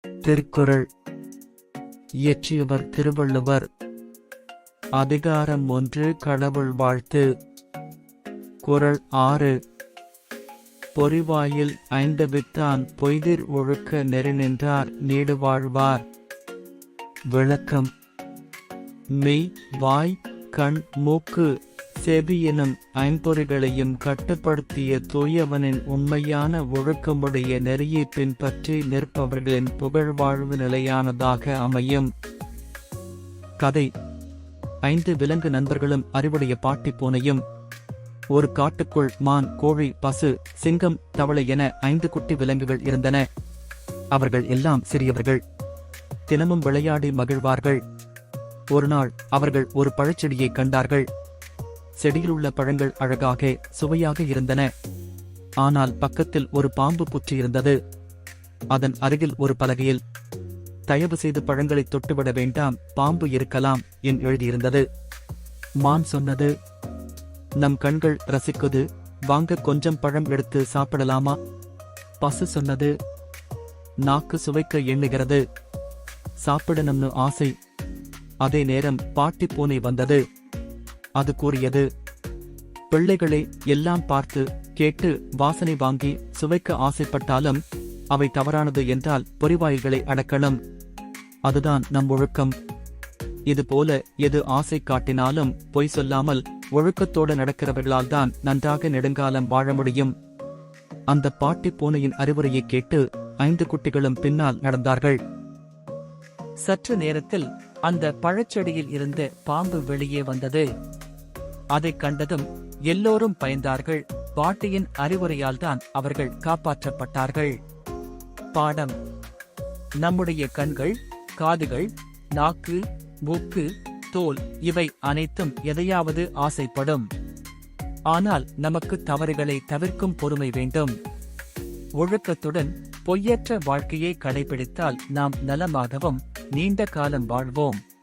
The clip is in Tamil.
திருக்குறள். இயற்றியவர் திருவள்ளுவர். அதிகாரம் 1. கடவுள் வாழ்த்து. குறள் 6. பொறிவாயில் ஐந்தவித்தான் பொய்திர் ஒழுக்க நெறிநின்றார் நீடு வாழ்வார். விளக்கம். மெய், வாய், கண், மூக்கு, செவி எனும் ஐம்பொறிகளையும் கட்டுப்படுத்திய தூயவனின் உண்மையான ஒழுக்கமுடைய நெறியை பின்பற்றி நிற்பவர்களின் புகழ்வாழ்வு நிலையானதாக அமையும். கதை. 5 விலங்கு நண்பர்களும் அறிவுடைய பாட்டி பூனையும். ஒரு காட்டுக்குள் மான், கோழி, பசு, சிங்கம், தவளை என 5 குட்டி விலங்குகள் இருந்தன. அவர்கள் எல்லாம் சிறியவர்கள். தினமும் விளையாடி மகிழ்வார்கள். ஒரு நாள் அவர்கள் ஒரு பழச்செடியை கண்டார்கள். செடியிலுள்ள பழங்கள் அழகாக சுவையாக இருந்தன. ஆனால் பக்கத்தில் ஒரு பாம்பு புற்று இருந்தது. அதன் அருகில் ஒரு பலகையில், தயவு செய்து பழங்களை தொட்டுவிட வேண்டாம், பாம்பு இருக்கலாம் என்று எழுதியிருந்தது. மான் சொன்னது, நம் கண்கள் ரசிக்குது, வாங்க கொஞ்சம் பழம் எடுத்து சாப்பிடலாமா? பசு சொன்னது, நாக்கு சுவைக்க எண்ணுகிறது, சாப்பிடணும்னு ஆசை. அதே நேரம் பாட்டி பூனை வந்தது. அது கூறியது, பிள்ளைகளை எல்லாம் பார்த்து கேட்டு வாசனை வாங்கி சுவைக்க ஆசைப்பட்டாலும் அவை தவறானது என்றால் பொறிவாய்களை அடக்கணும். அதுதான் நம் ஒழுக்கம். இதுபோல எது ஆசை காட்டினாலும் பொய் சொல்லாமல் ஒழுக்கத்தோடு நடக்கிறவர்களால் தான் நன்றாக நெடுங்காலம் வாழ முடியும். அந்த பாட்டி பூனையின் அறிவுரையை கேட்டு 5 குட்டிகளும் பின்னால் நடந்தார்கள். சற்று நேரத்தில் அந்த பழச்செடியில் இருந்து பாம்பு வெளியே வந்தது. அதைக் கண்டதும் எல்லோரும் பயந்தார்கள். பாட்டியின் அறிவுரையால் தான் அவர்கள் காப்பாற்றப்பட்டார்கள். பாடம். நம்முடைய கண்கள், காதுகள், நாக்கு, மூக்கு, தோல் இவை அனைத்தும் எதையாவது ஆசைப்படும். ஆனால் நமக்கு தவறுகளை தவிர்க்கும் பொறுமை வேண்டும். ஒழுக்கத்துடன் பொய்யற்ற வாழ்க்கையை கடைபிடித்தால் நாம் நலமாகவும் நீண்ட காலம் வாழ்வோம்.